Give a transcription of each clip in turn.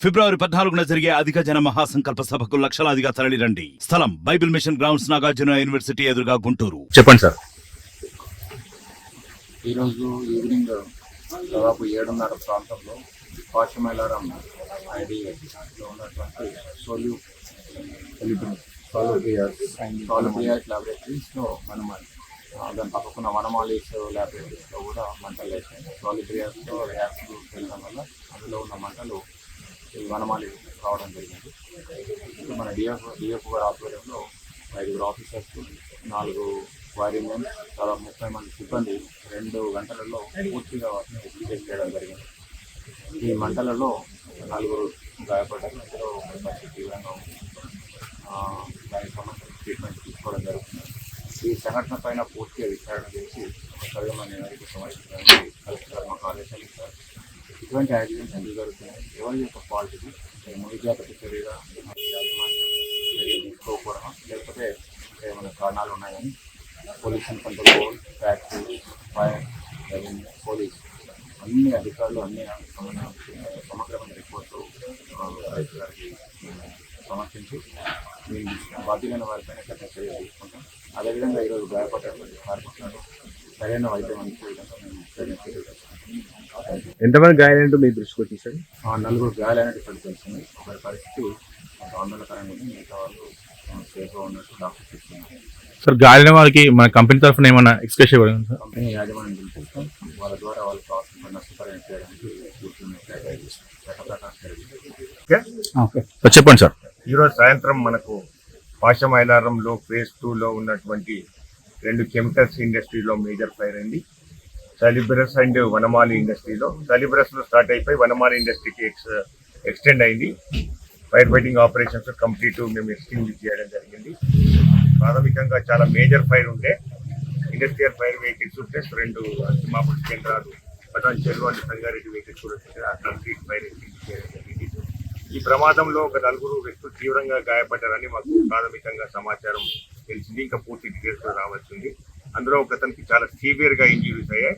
ఫిబ్రవరి 14న జరిగే అధిక జన మహాసంకల్ప సభకు లక్షలాదిగా తరలిరండి. స్థలం Bible Mission Grounds, Nagarjuna University ఎదురుగా, గుంటూరు. చెప్పండి సార్. ఈరోజు ఈవినింగ్ దాదాపు 7:30 ప్రాంతంలో పాశమైలారం ఐడిలో ఉన్నటువంటి సోలిబ్రియాస్ ల్యాబొరేటరీస్లో మనం దాని పక్కకున్న వనమాలీస్ ల్యాబొరేటరీస్లో కూడా మంటలు వేసాయి. సోలిబ్రియాస్లో రియాక్షన్ వెళ్ళడం వల్ల అందులో ఉన్న మంటలు ఈ వనమాలి రావడం జరిగింది. ఇప్పుడు మన డిఎఫ్ గారి ఆధ్వర్యంలో 5 ఆఫీసర్స్, 4 వైరింగ్ మెన్, దాదాపు 30 మంది సిబ్బంది 2 గంటలలో పూర్తిగా వాటిని ఎగ్జిక్యూట్ చేయడం జరిగింది. ఈ మంటలలో 4 గాయపడ్డారు. అందులో పరిస్థితి తీవ్రంగా ఉంది. దానికి సంబంధించిన ట్రీట్మెంట్ తీసుకోవడం జరుగుతుంది. ఈ సంఘటన పైన పూర్తిగా విచారణ చేసి ఒక సవ్యమైన నివేదిక సమర్పించడానికి కలెక్టర్ మాకు ఆదేశాలు ఇస్తారు. ఇటువంటి యాక్సిడెంట్స్ ఎందుకు జరుగుతున్నాయి, ఎవరి యొక్క ఫాల్ట్ ఇది, ముందు జాగ్రత్త చర్యగా యాజమాన్యం తీసుకోకపోవడం, లేకపోతే ఏమైనా కారణాలు ఉన్నాయని pollution control board, factory, fire, revenue, police అన్ని అధికారులు అన్ని సమగ్రమైన రిపోర్టు కలెక్టర్ గారికి సమర్పించి మేము బాధ్యులైన వారిపైన కఠిన చర్యలు తీసుకుంటాం. అదేవిధంగా ఈరోజు గాయపడ్డటువంటి కార్మికులను సరైన వైద్యం అందించే విధంగా మేము చర్యలు తీసుకుంటాం. ఎంతమంది గాయాలంటూ మీ దృష్టికి వచ్చి సార్? 4 గాయాలనేది ఇక్కడ తెలిసింది. ఒకరి పరిస్థితి ఆందోళనకరంగా ఉంది, మిగతా వాళ్ళు సేఫ్గా ఉన్నట్టు డాక్టర్ చెప్తున్నారు. సార్, గాయాలైన వాళ్ళకి మన కంపెనీ తరఫున ఏమైనా ఎక్స్ప్రెస్ ఇవ్వడం సార్? కంపెనీ యాజమాన్యం పిలిపిస్తాం. వాళ్ళ ద్వారా వాళ్ళకి కావాల్సిన నష్టపరిహారం చేయడానికి పూర్తి సార్ చెప్పండి సార్. ఈరోజు సాయంత్రం మనకు పాశమైలారంలో ఫేజ్ 2లో ఉన్నటువంటి 2 కెమికల్స్ ఇండస్ట్రీలో మేజర్ ఫైర్ అయింది. సలిబ్రస్ అండ్ వనమాలి ఇండస్ట్రీలో. సలిబ్రస్లో స్టార్ట్ అయిపోయి వనమాలి ఇండస్ట్రీకి ఎక్స్టెండ్ అయింది. ఫైర్ ఫైటింగ్ ఆపరేషన్స్ కంప్లీట్ మేము ఎక్స్టింగ్విష్ చేయడం జరిగింది. ప్రాథమికంగా చాలా మేజర్ ఫైర్ ఉంటే ఇండస్ట్రియల్ ఫైర్ వెహికల్స్ ప్లస్ 2 అగ్నిమాపక కేంద్రాలు, పటాన్ చెరువు అండ్ సంగారెడ్డి వెహికల్స్ కూడా కంప్లీట్ ఫైర్ ఎక్స్టింగ్విష్ చేయడం జరిగింది. ఈ ప్రమాదంలో ఒక 4 వ్యక్తులు తీవ్రంగా గాయపడ్డారని మాకు ప్రాథమికంగా సమాచారం తెలిసింది. ఇంకా పూర్తి డీటెయిల్స్ కూడా రావాల్సింది. అందులో ఒకతనికి చాలా సివియర్గా ఇంజురీస్ అయ్యాయి.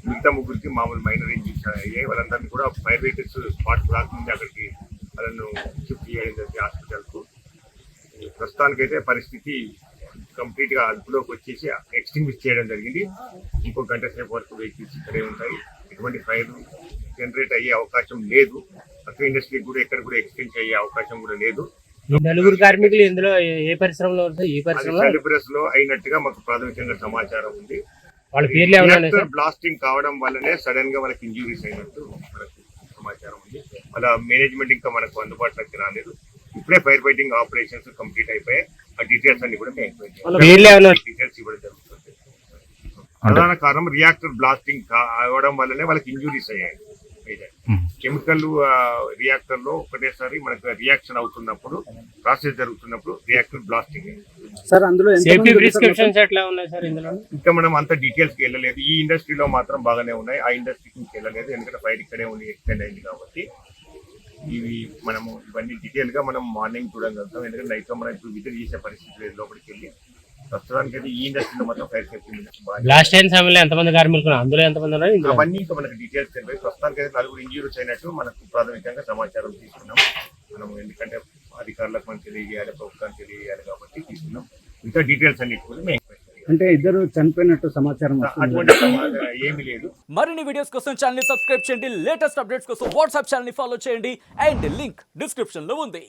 మిగతా 3కి మామూలు మైనర్ ఇంజురీస్ అయ్యాయి. వాళ్ళందరినీ కూడా ఫైర్ వెహికల్స్ స్పాట్ రాకముందే అక్కడికి వాళ్ళను షిఫ్ట్ చేయడం జరిగింది హాస్పిటల్కు. ప్రస్తుతానికైతే పరిస్థితి కంప్లీట్గా అదుపులోకి వచ్చేసి ఎక్స్టింగ్విష్ చేయడం జరిగింది. ఇంకో గంట సేపు వరకు వెహికల్స్ ఇక్కడే ఉంటాయి. ఎటువంటి ఫైర్ జనరేట్ అయ్యే అవకాశం లేదు. అక్కడ ఇండస్ట్రీ కూడా ఎక్కడ కూడా ఎక్స్టెండ్ అయ్యే అవకాశం కూడా లేదు. 4 కార్మికులు ఇందులో ఏ పరిశ్రమలో సలిబ్రస్ లో అయినట్టుగా మాకు ప్రాథమికంగా సమాచారం ఉంది. వాళ్ళ పేర్లు బ్లాస్టింగ్ కావడం వల్లనే సడన్ గా వాళ్ళకి ఇంజురీస్ అయినట్టు మనకు సమాచారం ఉంది. వాళ్ళ మేనేజ్మెంట్ ఇంకా మనకు అందుబాటులోకి రాలేదు. ఇప్పుడే ఫైర్ ఫైటింగ్ ఆపరేషన్స్ కంప్లీట్ అయిపోయాయి. ఆ డీటెయిల్స్ అన్ని కూడా డీటెయిల్స్ ఇవ్వడం జరుగుతుంది. ప్రధాన కారణం రియాక్టర్ బ్లాస్టింగ్ అవ్వడం వల్లనే వాళ్ళకి ఇంజురీస్ అయ్యాయి. కెమికల్ రియాక్టర్ లో ఒకటేసారి మనకు రియాక్షన్ అవుతున్నప్పుడు, ప్రాసెస్ జరుగుతున్నప్పుడు రియాక్టర్ బ్లాస్టింగ్ సార్. అందులో సేఫ్టీ ప్రిస్క్రిప్షన్స్ ఎట్లా ఉన్నాయి సార్? ఇందులో ఇంకా మనం అంత డీటెయిల్స్ కి వెళ్ళలేదు. ఈ ఇండస్ట్రీలో మాత్రం బాగానే ఉన్నాయి. ఆ ఇండస్ట్రీకి వెళ్ళలేదు, ఎందుకంటే ఫైర్ ఇక్కడే ఉండి ఎక్స్టెండ్ అయింది కాబట్టి. ఇవి మనము ఇవన్నీ డీటెయిల్ గా మనం మార్నింగ్ చూడగలుగుతాం. ఎందుకంటే నైట్ లో మనం ఇప్పుడు విజిట్ చేసే పరిస్థితి లేదు లోపలికి వెళ్ళి. ప్రస్తుతానికి అయితే ఈ ఇండస్ట్రీలో మాత్రం ఫైర్ సేఫ్టీ లాస్ట్ టైం సమయంలో ఎంతమంది కార్మికులు, అందులో ఎంతమంది ఉన్నారు అవన్నీ ఇంకా మనకు డీటెయిల్స్ తెలియదు. ప్రస్తుతానికి అయితే 4 ఇంజూరీస్ అయినట్టు మనకు ప్రాథమికంగా సమాచారం తీసుకున్నాం. మనం ఎందుకంటే అధికారులకు మనం తెలియజేయాలి, ప్రభుత్వానికి తెలియజేయాలి కాబట్టి తీసుకున్నాం. ఇంకా డీటెయిల్స్ అన్నిటి కూడా మేము అంటే ఇద్దరు చనిపోయినట్టు సమాచారం అటువంటి ఏమీ లేదు. మరిన్ని వీడియోస్ కోసం ఛానల్ ని సబ్స్క్రైబ్ చేయండి. లేటెస్ట్ అప్డేట్స్ కోసం వాట్సాప్ ఛానల్ ని ఫాలో చేయండి. అండ్ లింక్ డిస్క్రిప్షన్ లో ఉంది.